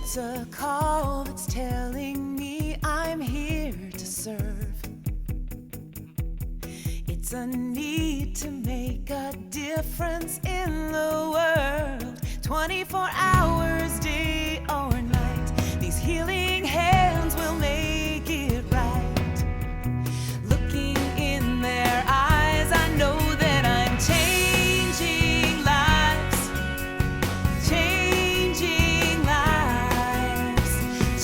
It's a call that's telling me I'm here to serve. It's a need to make a difference in the world. 24 hours, day or night. These healing hands will make it right. Looking in their eyes, I know that I'm changing lives. Changing lives.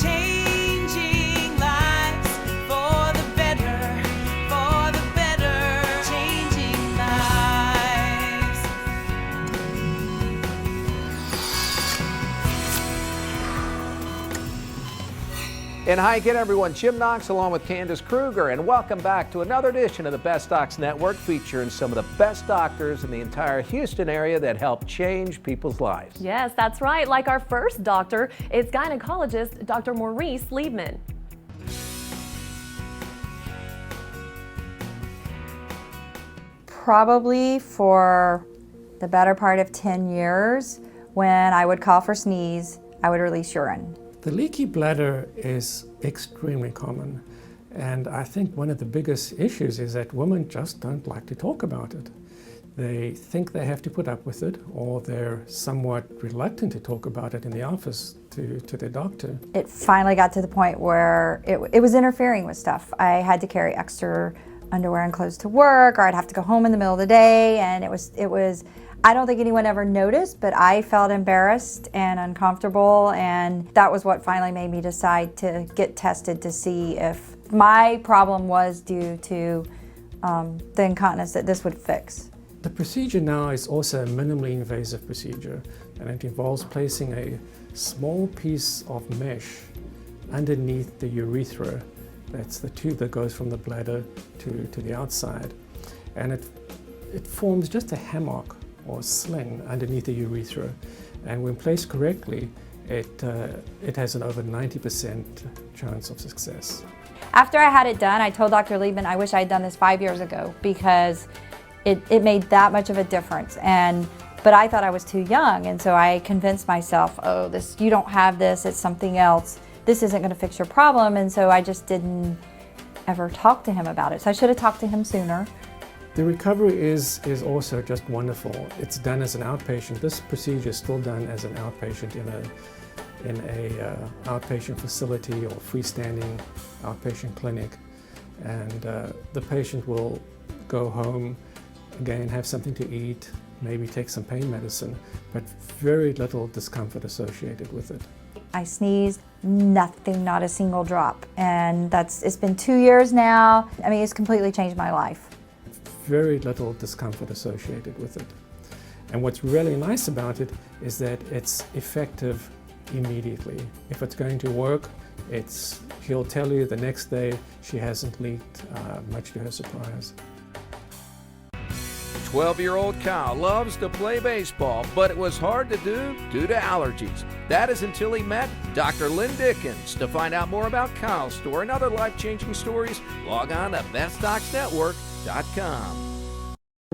Changing lives for the better. For the better. Changing lives. And hi again, everyone. Jim Knox along with Candace Kruger, and welcome back to another edition of the Best Docs Network, featuring some of the best doctors in the entire Houston area that help change people's lives. Yes, that's right. Like our first doctor, it's gynecologist Dr. Maurice Leibman. Probably for the better part of 10 years, when I would call for sneeze, I would release urine. The leaky bladder is extremely common, and I think one of the biggest issues is that women just don't like to talk about it. They think they have to put up with it, or they're somewhat reluctant to talk about it in the office to their doctor. It finally got to the point where it was interfering with stuff. I had to carry extra underwear and clothes to work, or I'd have to go home in the middle of the day, and it was I don't think anyone ever noticed, but I felt embarrassed and uncomfortable, and that was what finally made me decide to get tested to see if my problem was due to the incontinence that this would fix. The procedure now is also a minimally invasive procedure, and it involves placing a small piece of mesh underneath the urethra. That's the tube that goes from the bladder to the outside, and it forms just a hammock or sling underneath the urethra, and when placed correctly, it has an over 90% chance of success. After I had it done, I told Dr. Leibman I wish I had done this 5 years ago, because it made that much of a difference. But I thought I was too young, and so I convinced myself, oh, you don't have this, it's something else. This isn't going to fix your problem, and so I just didn't ever talk to him about it. So I should have talked to him sooner. The recovery is also just wonderful. It's done as an outpatient. This procedure is still done as an outpatient in a outpatient facility or freestanding outpatient clinic, and the patient will go home, again have something to eat, maybe take some pain medicine, but very little discomfort associated with it. I sneezed, nothing, not a single drop, and it's been 2 years now. I mean, it's completely changed my life. Very little discomfort associated with it. And what's really nice about it is that it's effective immediately. If it's going to work, he'll tell you the next day she hasn't leaked, much to her surprise. 12-year-old Kyle loves to play baseball, but it was hard to do due to allergies. That is until he met Dr. Lynn Dickens. To find out more about Kyle's story and other life-changing stories, log on to bestdocsnetwork.com.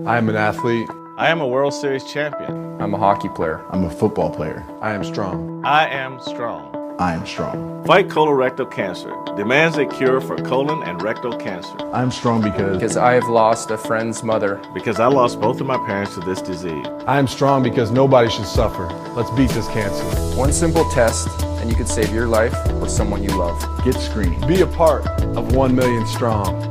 I'm an athlete. I am a World Series champion. I'm a hockey player. I'm a football player. I am strong. I am strong. I am strong. Fight colorectal cancer. Demands a cure for colon and rectal cancer. I'm strong because I have lost a friend's mother. Because I lost both of my parents to this disease. I am strong because nobody should suffer. Let's beat this cancer. One simple test and you could save your life or someone you love. Get screened. Be a part of 1 million strong.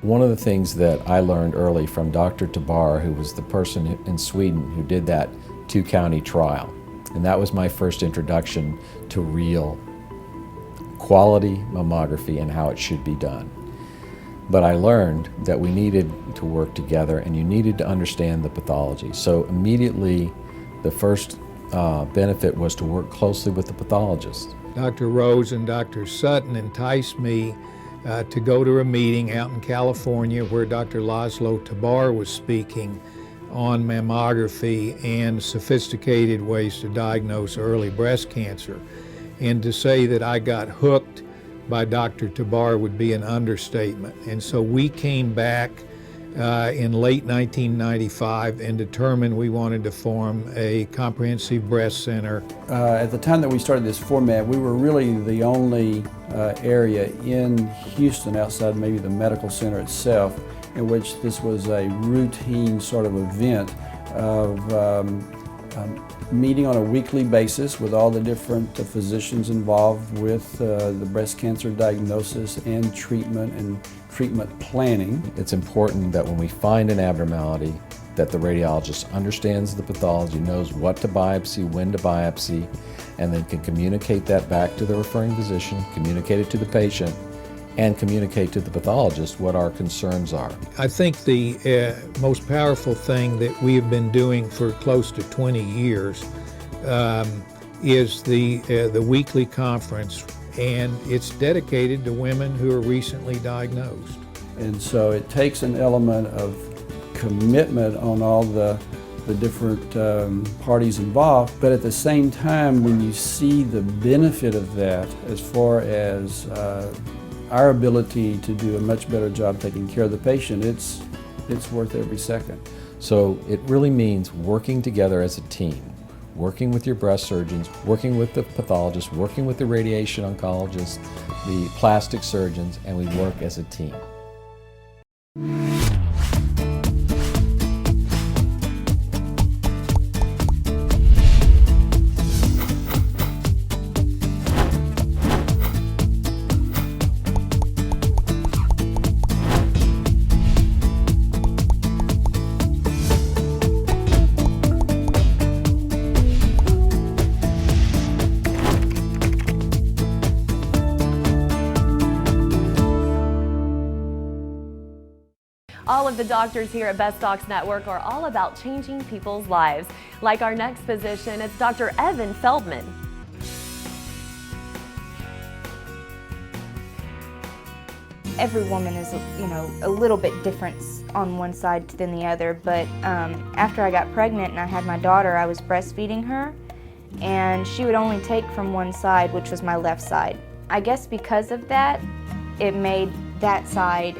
One of the things that I learned early from Dr. Tabar, who was the person in Sweden who did that 2-county trial, and that was my first introduction to real quality mammography and how it should be done. But I learned that we needed to work together and you needed to understand the pathology. So immediately the first benefit was to work closely with the pathologist. Dr. Rose and Dr. Sutton enticed me to go to a meeting out in California where Dr. Laszlo Tabar was speaking on mammography and sophisticated ways to diagnose early breast cancer. And to say that I got hooked by Dr. Tabar would be an understatement. And so we came back in late 1995 and determined we wanted to form a comprehensive breast center. At the time that we started this format, we were really the only area in Houston, outside maybe the medical center itself, in which this was a routine sort of event of meeting on a weekly basis with all the different physicians involved with the breast cancer diagnosis and treatment planning. It's important that when we find an abnormality, that the radiologist understands the pathology, knows what to biopsy, when to biopsy, and then can communicate that back to the referring physician, communicate it to the patient, and communicate to the pathologist what our concerns are. I think the most powerful thing that we have been doing for close to 20 years is the weekly conference, and it's dedicated to women who are recently diagnosed. And so it takes an element of commitment on all the different parties involved, but at the same time, when you see the benefit of that as far as our ability to do a much better job taking care of the patient, it's worth every second. So it really means working together as a team, working with your breast surgeons, working with the pathologist, working with the radiation oncologist, the plastic surgeons, and we work as a team. All of the doctors here at Best Docs Network are all about changing people's lives. Like our next physician, it's Dr. Evan Feldman. Every woman is, a little bit different on one side than the other, but after I got pregnant and I had my daughter, I was breastfeeding her, and she would only take from one side, which was my left side. I guess because of that, it made that side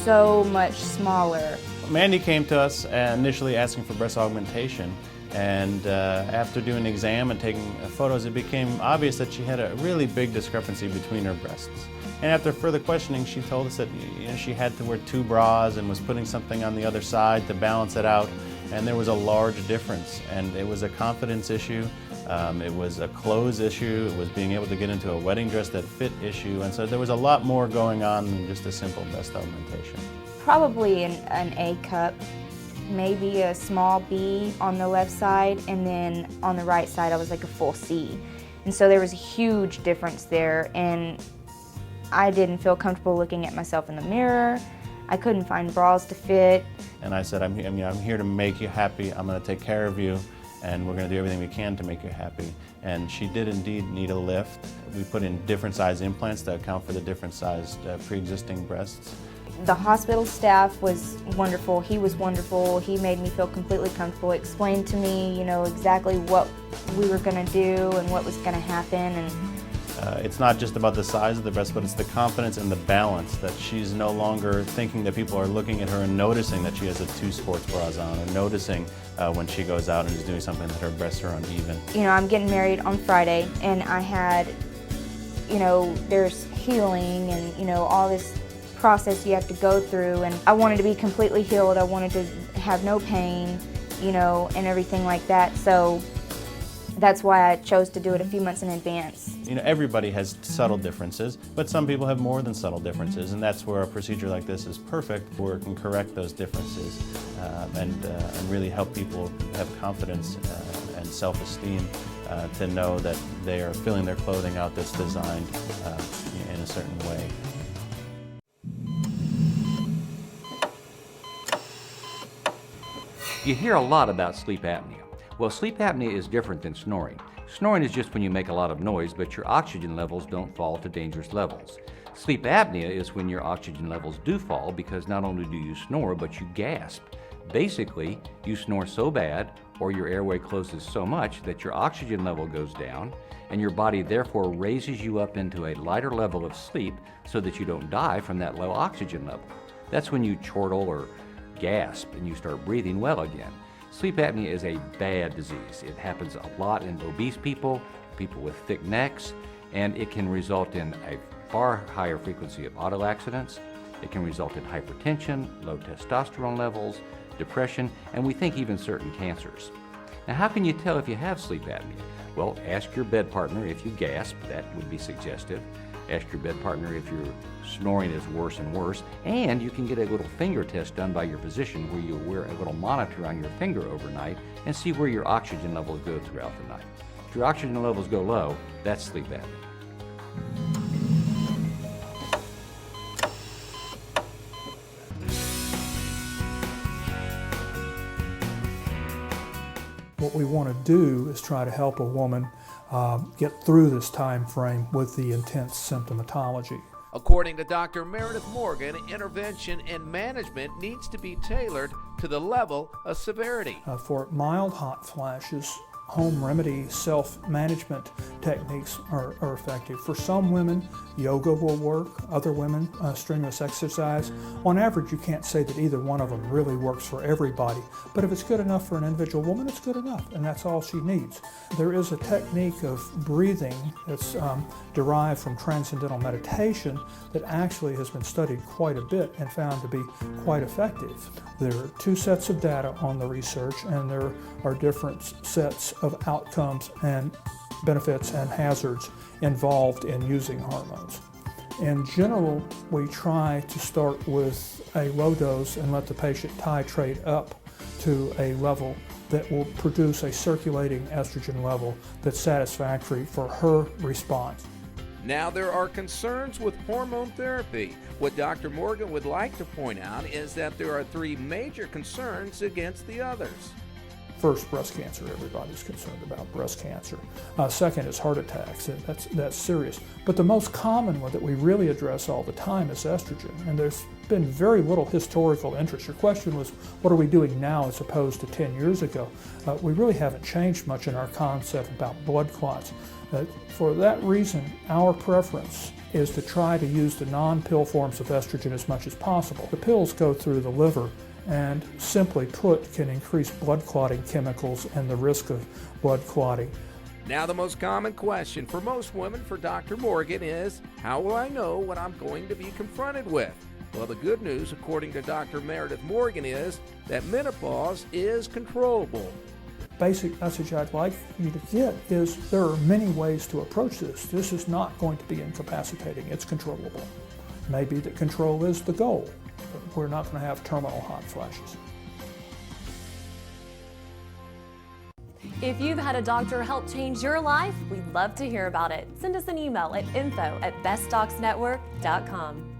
so much smaller. Mandy came to us initially asking for breast augmentation, and after doing an exam and taking photos, it became obvious that she had a really big discrepancy between her breasts. And after further questioning, she told us that she had to wear 2 bras and was putting something on the other side to balance it out, and there was a large difference. And it was a confidence issue, it was a clothes issue, it was being able to get into a wedding dress that fit issue, and so there was a lot more going on than just a simple breast augmentation. Probably an A cup, maybe a small B on the left side, and then on the right side I was like a full C. And so there was a huge difference there, and I didn't feel comfortable looking at myself in the mirror. I couldn't find bras to fit. And I said, I'm here to make you happy, I'm going to take care of you, and we're going to do everything we can to make you happy. And she did indeed need a lift. We put in different size implants to account for the different sized pre-existing breasts. The hospital staff was wonderful. He was wonderful. He made me feel completely comfortable, explained to me, exactly what we were going to do and what was going to happen. And it's not just about the size of the breast, but it's the confidence and the balance, that she's no longer thinking that people are looking at her and noticing that she has 2 sports bras on, or noticing when she goes out and is doing something that her breasts are uneven. I'm getting married on Friday, and I had, there's healing and, all this process you have to go through, and I wanted to be completely healed. I wanted to have no pain, and everything like that. So that's why I chose to do it a few months in advance. Everybody has subtle differences, but some people have more than subtle differences, and that's where a procedure like this is perfect, where it can correct those differences and really help people have confidence and self-esteem to know that they are filling their clothing out that's designed in a certain way. You hear a lot about sleep apnea. Well, sleep apnea is different than snoring. Snoring is just when you make a lot of noise, but your oxygen levels don't fall to dangerous levels. Sleep apnea is when your oxygen levels do fall, because not only do you snore, but you gasp. Basically, you snore so bad, or your airway closes so much, that your oxygen level goes down, and your body therefore raises you up into a lighter level of sleep so that you don't die from that low oxygen level. That's when you chortle or gasp and you start breathing well again. Sleep apnea is a bad disease. It happens a lot in obese people, people with thick necks, and it can result in a far higher frequency of auto accidents. It can result in hypertension, low testosterone levels, depression, and we think even certain cancers. Now, how can you tell if you have sleep apnea? Well, ask your bed partner if you gasp. That would be suggestive. Ask your bed partner if your snoring is worse and worse. And you can get a little finger test done by your physician where you wear a little monitor on your finger overnight and see where your oxygen levels go throughout the night. If your oxygen levels go low, that's sleep apnea. What we want to do is try to help a woman get through this time frame with the intense symptomatology. According to Dr. Meredith Morgan, intervention and management needs to be tailored to the level of severity. For mild hot flashes, home remedy self-management techniques are effective. For some women, yoga will work. Other women, strenuous exercise. On average, you can't say that either one of them really works for everybody, but if it's good enough for an individual woman, it's good enough, and that's all she needs. There is a technique of breathing that's derived from transcendental meditation that actually has been studied quite a bit and found to be quite effective. There are two sets of data on the research, and there are different sets of outcomes and benefits and hazards involved in using hormones. In general, we try to start with a low dose and let the patient titrate up to a level that will produce a circulating estrogen level that's satisfactory for her response. Now, there are concerns with hormone therapy. What Dr. Morgan would like to point out is that there are three major concerns against the others. First, breast cancer. Everybody's concerned about breast cancer. Second is heart attacks. That's serious. But the most common one that we really address all the time is estrogen. And there's been very little historical interest. Your question was, what are we doing now as opposed to 10 years ago? We really haven't changed much in our concept about blood clots. For that reason, our preference is to try to use the non-pill forms of estrogen as much as possible. The pills go through the liver and simply put can increase blood clotting chemicals and the risk of blood clotting. Now, the most common question for most women for Dr. Morgan is, how will I know what I'm going to be confronted with? Well, the good news, according to Dr. Meredith Morgan, is that menopause is controllable. Basic message I'd like you to get is there are many ways to approach this. This is not going to be incapacitating. It's controllable. Maybe that control is the goal, but we're not going to have terminal hot flashes. If you've had a doctor help change your life, we'd love to hear about it. Send us an email at info@bestdocsnetwork.com.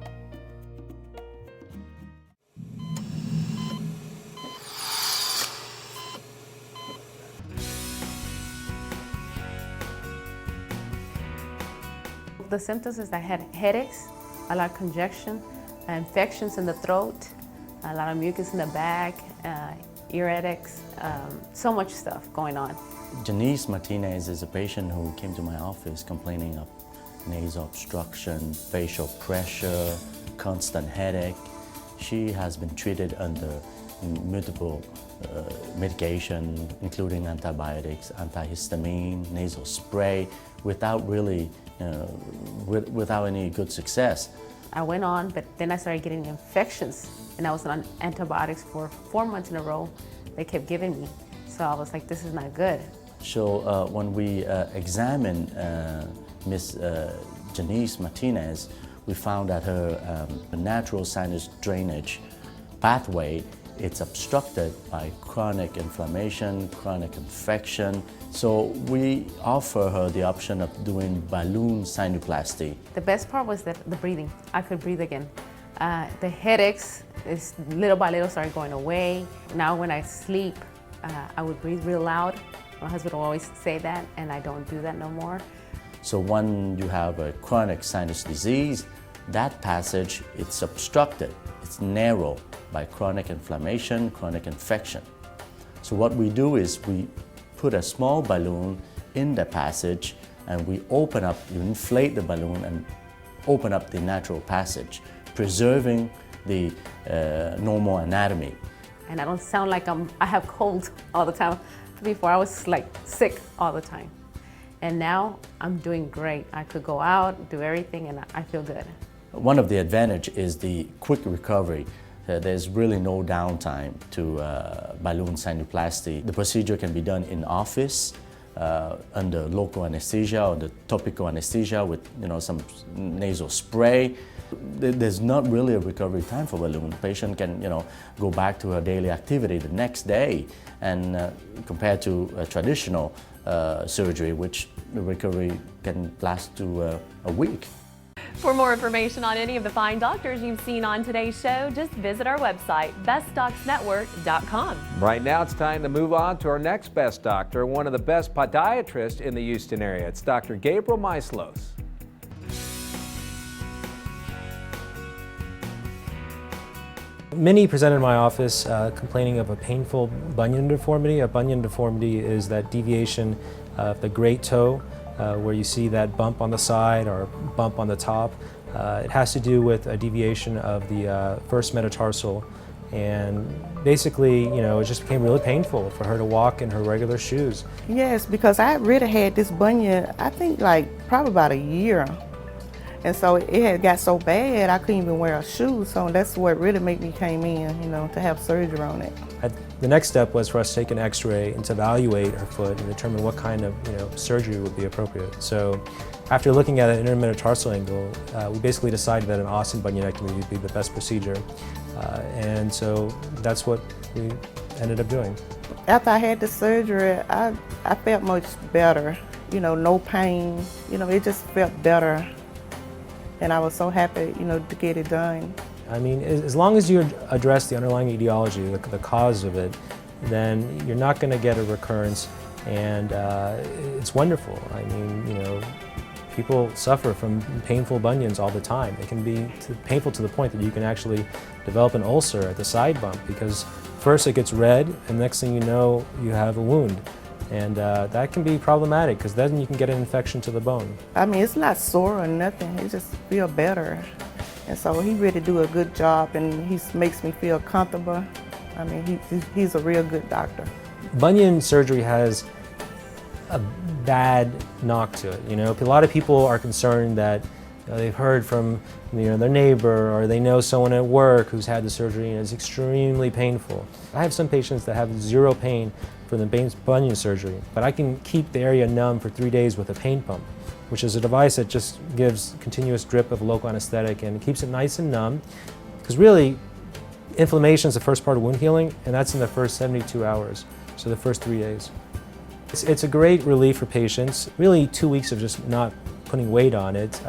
The symptoms is I had headaches, a lot of congestion, infections in the throat, a lot of mucus in the back, earetics, so much stuff going on. Janice Martinez is a patient who came to my office complaining of nasal obstruction, facial pressure, constant headache. She has been treated under multiple medication, including antibiotics, antihistamine, nasal spray, without really, without any good success. I went on, but then I started getting infections, and I was on antibiotics for 4 months in a row. They kept giving me, so I was like, this is not good. So when we examined Miss Janice Martinez, we found that her natural sinus drainage pathway, it's obstructed by chronic inflammation, chronic infection. So we offer her the option of doing balloon sinuplasty. The best part was the breathing. I could breathe again. The headaches, little by little started going away. Now when I sleep, I would breathe real loud. My husband will always say that, and I don't do that no more. So when you have a chronic sinus disease, that passage, it's obstructed, it's narrow by chronic inflammation, chronic infection. So what we do is we put a small balloon in the passage and we open up, you inflate the balloon and open up the natural passage, preserving the normal anatomy. and I don't sound like I have cold all the time. Before I was like sick all the time. And now I'm doing great. I could go out, do everything, and I feel good. One of the advantages is the quick recovery. There's really no downtime to balloon sinuplasty. The procedure can be done in office under local anesthesia or the topical anesthesia with some nasal spray. There's not really a recovery time for balloon. The patient can go back to her daily activity the next day, and compared to a traditional surgery, which the recovery can last to a week. For more information on any of the fine doctors you've seen on today's show, just visit our website, bestdocsnetwork.com. Right now it's time to move on to our next best doctor, one of the best podiatrists in the Houston area. It's Dr. Gabriel Maislos. Many present in my office complaining of a painful bunion deformity. A bunion deformity is that deviation of the great toe where you see that bump on the side or bump on the top. It has to do with a deviation of the first metatarsal, and basically, it just became really painful for her to walk in her regular shoes. Yes, because I really had this bunion, I think probably about a year. And so it had got so bad I couldn't even wear a shoe, so that's what really made me came in, to have surgery on it. The next step was for us to take an x-ray and to evaluate her foot and determine what kind of surgery would be appropriate. So after looking at an intermetatarsal angle, we basically decided that an Austin bunionectomy would be the best procedure. And so that's what we ended up doing. After I had the surgery, I felt much better, no pain, it just felt better. And I was so happy, to get it done. I mean, as long as you address the underlying etiology, the cause of it, then you're not going to get a recurrence, and it's wonderful. I mean, people suffer from painful bunions all the time. It can be painful to the point that you can actually develop an ulcer at the side bump, because first it gets red, and next thing you know, you have a wound. And that can be problematic, because then you can get an infection to the bone. I mean, it's not sore or nothing, it just feels better. And so he really do a good job, and he makes me feel comfortable. I mean, he's a real good doctor. Bunion surgery has a bad knock to it. A lot of people are concerned that they've heard from their neighbor, or they know someone at work who's had the surgery and it's extremely painful. I have some patients that have zero pain for the bunion surgery, but I can keep the area numb for 3 days with a pain pump, which is a device that just gives continuous drip of local anesthetic and keeps it nice and numb, because really inflammation is the first part of wound healing, and that's in the first 72 hours, so the first 3 days. It's a great relief for patients, really 2 weeks of just not putting weight on it,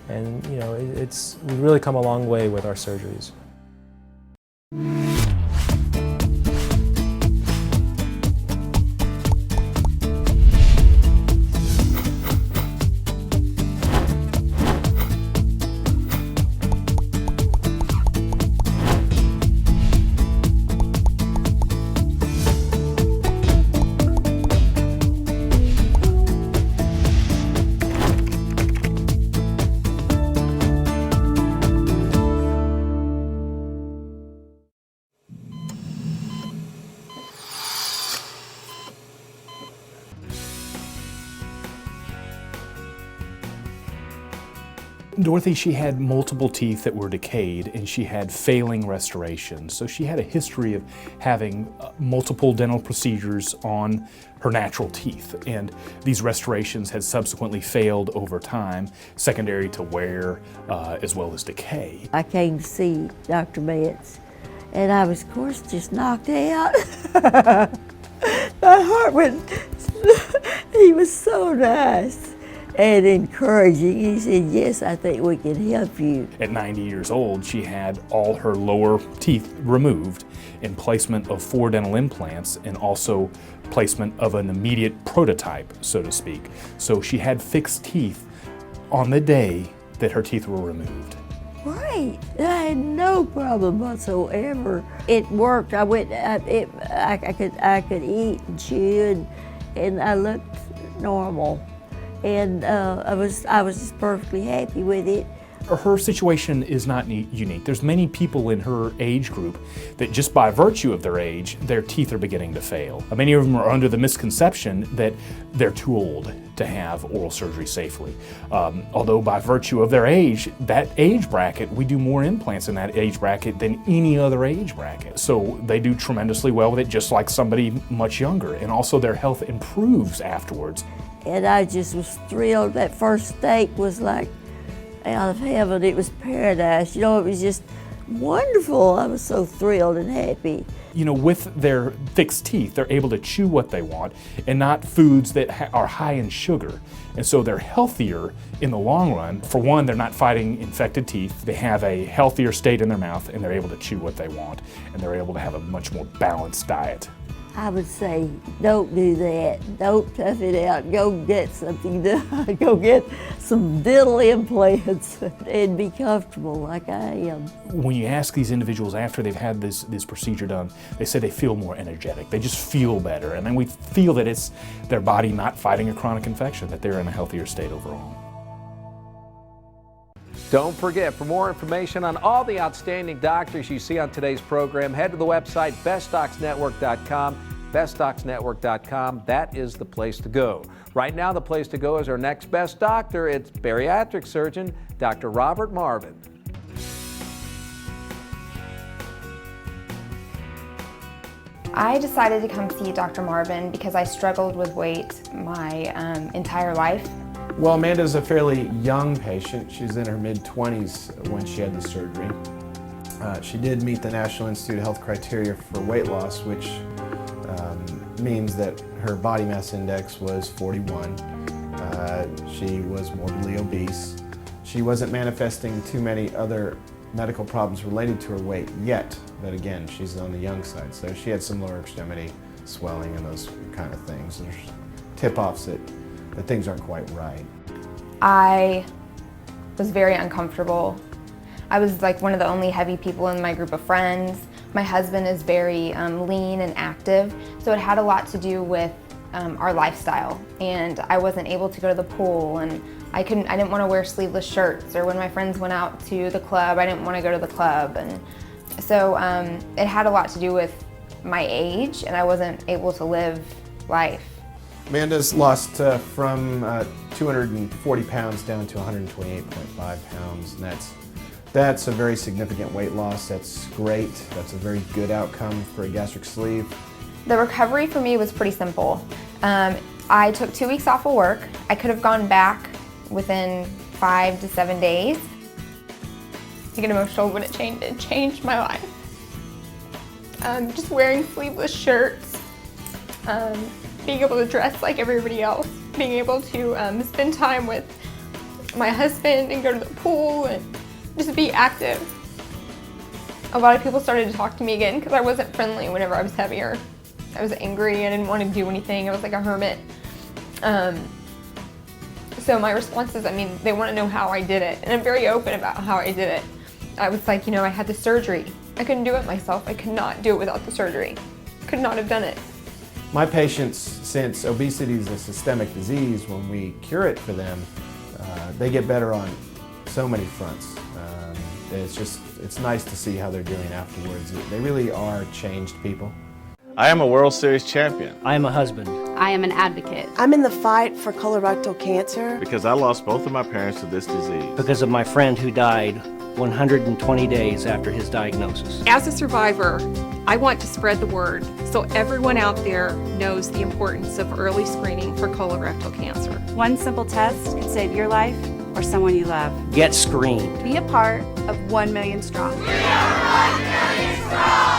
and we've really come a long way with our surgeries. Dorothy, she had multiple teeth that were decayed, and she had failing restoration. So she had a history of having multiple dental procedures on her natural teeth, and these restorations had subsequently failed over time, secondary to wear as well as decay. I came to see Dr. Metz, and I was, of course, just knocked out. My heart went, he was so nice and encouraging. He said, yes, I think we can help you. At 90 years old, she had all her lower teeth removed and placement of 4 dental implants, and also placement of an immediate prototype, so to speak. So she had fixed teeth on the day that her teeth were removed. Right, I had no problem whatsoever. It worked. I could eat and chew, and I looked normal. And I was just perfectly happy with it. Her situation is not unique. There's many people in her age group that just by virtue of their age, their teeth are beginning to fail. Many of them are under the misconception that they're too old to have oral surgery safely. Although by virtue of their age, that age bracket, we do more implants in that age bracket than any other age bracket. So they do tremendously well with it, just like somebody much younger. And also their health improves afterwards. And I just was thrilled. That first steak was like out of heaven. It was paradise. You know, it was just wonderful. I was so thrilled and happy. You know, with their fixed teeth, they're able to chew what they want and not foods that are high in sugar. And so they're healthier in the long run. For one, they're not fighting infected teeth. They have a healthier state in their mouth and they're able to chew what they want. And they're able to have a much more balanced diet. I would say, don't do that. Don't tough it out. Go get something done. Go get some dental implants and be comfortable like I am. When you ask these individuals after they've had this procedure done, they say they feel more energetic. They just feel better. And then we feel that it's their body not fighting a chronic infection, that they're in a healthier state overall. Don't forget, for more information on all the outstanding doctors you see on today's program, head to the website bestdocsnetwork.com. bestdocsnetwork.com. That is the place to go. Right now, the place to go is our next best doctor. It's bariatric surgeon, Dr. Robert Marvin. I decided to come see Dr. Marvin because I struggled with weight my entire life. Well, Amanda's a fairly young patient. She's in her mid-20s when she had the surgery. She did meet the National Institute of Health criteria for weight loss, which means that her body mass index was 41. She was morbidly obese. She wasn't manifesting too many other medical problems related to her weight yet, but again, she's on the young side. So she had some lower extremity swelling and those kind of things. There's tip-offs that things aren't quite right. I was very uncomfortable. I was like one of the only heavy people in my group of friends. My husband is very lean and active, so it had a lot to do with our lifestyle. And I wasn't able to go to the pool, and I didn't want to wear sleeveless shirts, or when my friends went out to the club, I didn't want to go to the club. And so it had a lot to do with my age, and I wasn't able to live life. Amanda's lost from 240 pounds down to 128.5 pounds, and that's a very significant weight loss. That's great. That's a very good outcome for a gastric sleeve. The recovery for me was pretty simple. I took 2 weeks off of work. I could have gone back within 5 to 7 days. I get emotional when it changed my life. Just wearing sleeveless shirts, being able to dress like everybody else, being able to spend time with my husband and go to the pool and just be active. A lot of people started to talk to me again because I wasn't friendly whenever I was heavier. I was angry, I didn't want to do anything, I was like a hermit. So my responses, they want to know how I did it, and I'm very open about how I did it. I was like, I had the surgery. I couldn't do it myself. I could not do it without the surgery. Could not have done it. My patients, since obesity is a systemic disease, when we cure it for them, they get better on so many fronts. It's nice to see how they're doing afterwards. They really are changed people. I am a World Series champion. I am a husband. I am an advocate. I'm in the fight for colorectal cancer. Because I lost both of my parents to this disease. Because of my friend who died 120 days after his diagnosis. As a survivor, I want to spread the word so everyone out there knows the importance of early screening for colorectal cancer. One simple test can save your life or someone you love. Get screened. Be a part of 1 Million Strong. We are 1 Million Strong!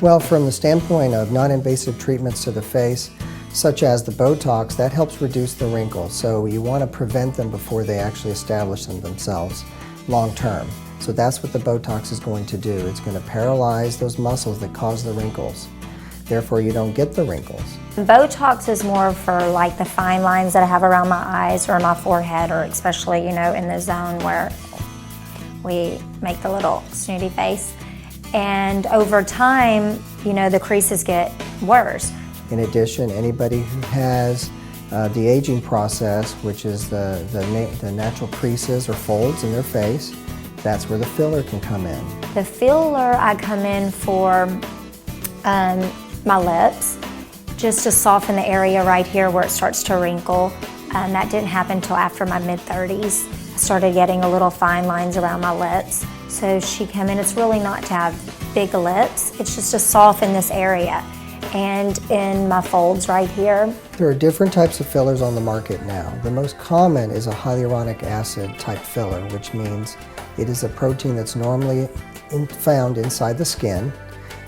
Well, from the standpoint of non-invasive treatments to the face, such as the Botox, that helps reduce the wrinkles. So you want to prevent them before they actually establish them themselves long term. So that's what the Botox is going to do. It's going to paralyze those muscles that cause the wrinkles. Therefore, you don't get the wrinkles. Botox is more for like the fine lines that I have around my eyes or my forehead, or especially, in the zone where we make the little snooty face. And over time, the creases get worse. In addition, anybody who has the aging process, which is the natural creases or folds in their face, that's where the filler can come in. The filler I come in for my lips, just to soften the area right here where it starts to wrinkle. That didn't happen until after my mid-30s. I started getting a little fine lines around my lips. So she came in, it's really not to have big lips, it's just to soften this area. And in my folds right here. There are different types of fillers on the market now. The most common is a hyaluronic acid type filler, which means it is a protein that's normally found inside the skin.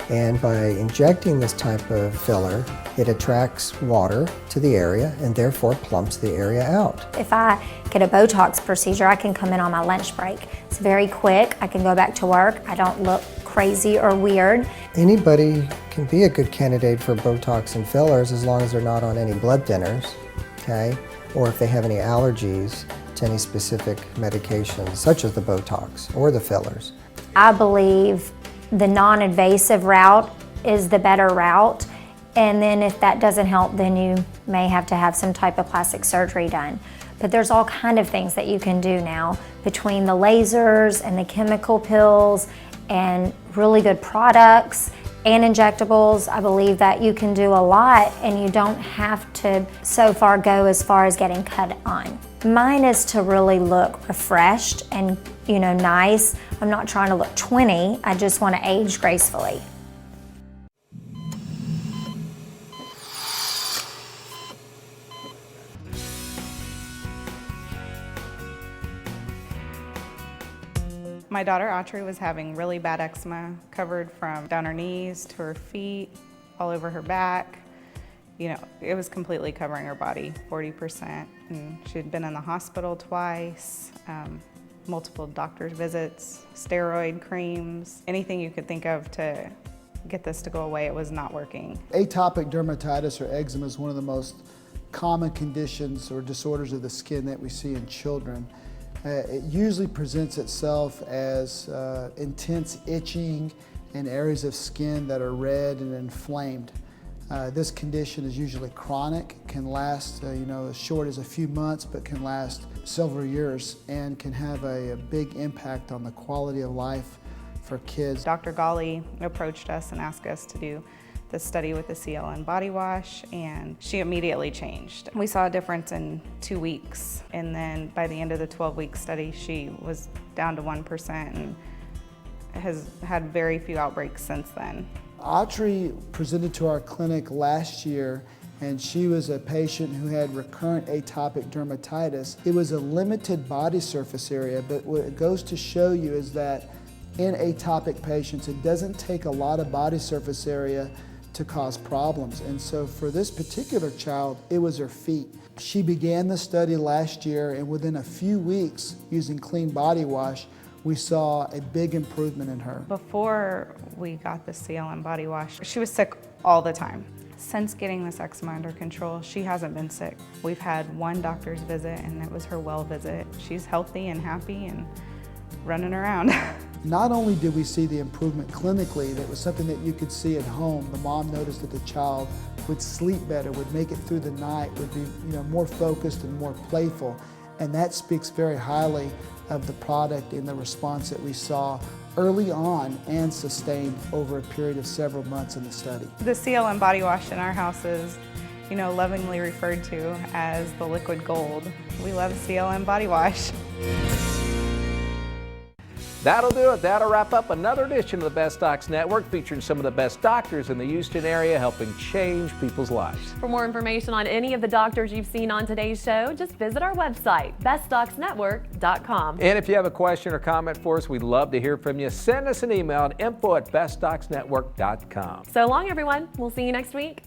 And by injecting this type of filler, it attracts water to the area and therefore plumps the area out. If I get a Botox procedure, I can come in on my lunch break. It's very quick, I can go back to work, I don't look crazy or weird. Anybody can be a good candidate for Botox and fillers as long as they're not on any blood thinners, okay? Or if they have any allergies to any specific medications, such as the Botox or the fillers. I believe the non-invasive route is the better route, and then if that doesn't help, then you may have to have some type of plastic surgery done. But there's all kind of things that you can do now between the lasers and the chemical pills and really good products and injectables. I believe that you can do a lot and you don't have to so far go as far as getting cut on. Mine is to really look refreshed and nice. I'm not trying to look 20, I just want to age gracefully. My daughter Audrey was having really bad eczema, covered from down her knees to her feet, all over her back. It was completely covering her body, 40%. And she'd been in the hospital twice, multiple doctor's visits, steroid creams, anything you could think of to get this to go away, it was not working. Atopic dermatitis or eczema is one of the most common conditions or disorders of the skin that we see in children. It usually presents itself as intense itching in areas of skin that are red and inflamed. This condition is usually chronic, can last as short as a few months, but can last several years and can have a big impact on the quality of life for kids. Dr. Ghali approached us and asked us to do the study with the CLN body wash, and she immediately changed. We saw a difference in 2 weeks, and then by the end of the 12-week study, she was down to 1% and has had very few outbreaks since then. Audrey presented to our clinic last year, and she was a patient who had recurrent atopic dermatitis. It was a limited body surface area, but what it goes to show you is that in atopic patients, it doesn't take a lot of body surface area to cause problems. And so for this particular child, it was her feet. She began the study last year, and within a few weeks, using clean body wash, we saw a big improvement in her. Before we got the CLN body wash, she was sick all the time. Since getting this eczema under control, she hasn't been sick. We've had one doctor's visit, and it was her well visit. She's healthy and happy and running around. Not only did we see the improvement clinically, that was something that you could see at home. The mom noticed that the child would sleep better, would make it through the night, would be more focused and more playful. And that speaks very highly of the product and the response that we saw early on and sustained over a period of several months in the study. The CLN body wash in our house is, lovingly referred to as the liquid gold. We love CLN body wash. That'll do it. That'll wrap up another edition of the Best Docs Network, featuring some of the best doctors in the Houston area helping change people's lives. For more information on any of the doctors you've seen on today's show, just visit our website, bestdocsnetwork.com. And if you have a question or comment for us, we'd love to hear from you. Send us an email at info@bestdocsnetwork.com. So long, everyone. We'll see you next week.